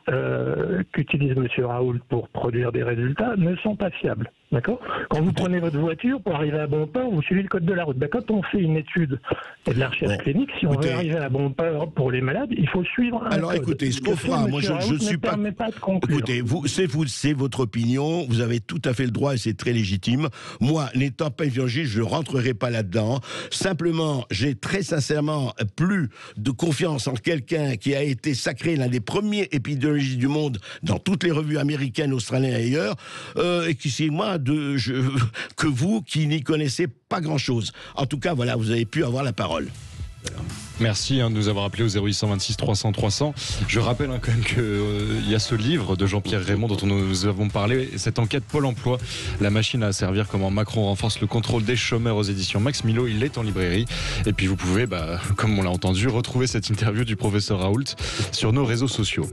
qu'utilise M. Raoult pour produire des résultats ne sont pas fiables. D'accord ? Quand vous prenez votre voiture pour arriver à bon port, vous suivez le code de la route. Ben, quand on fait une étude et de la recherche clinique, si on veut arriver à bon port pour les malades, il faut suivre un code. Écoutez, ce qu'on fera, moi je ne suis pas... Écoutez, c'est votre opinion, vous avez tout à fait le droit et c'est très légitime. Moi, n'étant pas épidémiologiste, je ne rentrerai pas là-dedans. Simplement, j'ai très sincèrement plus de confiance en quelqu'un qui a été sacré l'un des premiers épidémiologistes du monde dans toutes les revues américaines, australiennes et ailleurs, et qui, c'est moi, que vous qui n'y connaissez pas grand-chose. En tout cas, voilà, vous avez pu avoir la parole. Merci de nous avoir appelé au 0826 300 300. Je rappelle quand même qu'il y a ce livre de Jean-Pierre Raymond dont nous avons parlé, cette enquête Pôle emploi, la machine à servir, comment Macron renforce le contrôle des chômeurs aux éditions Max Milo. Il est en librairie. Et puis vous pouvez, comme on l'a entendu, retrouver cette interview du professeur Raoult sur nos réseaux sociaux.